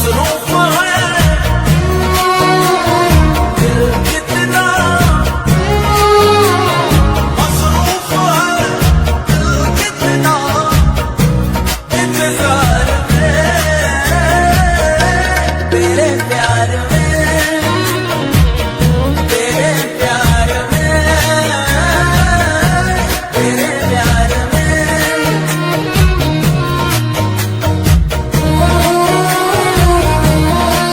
मसरूफ है दिल कितना मसरूफ है दिल कितना इंतजार में तेरे प्यार में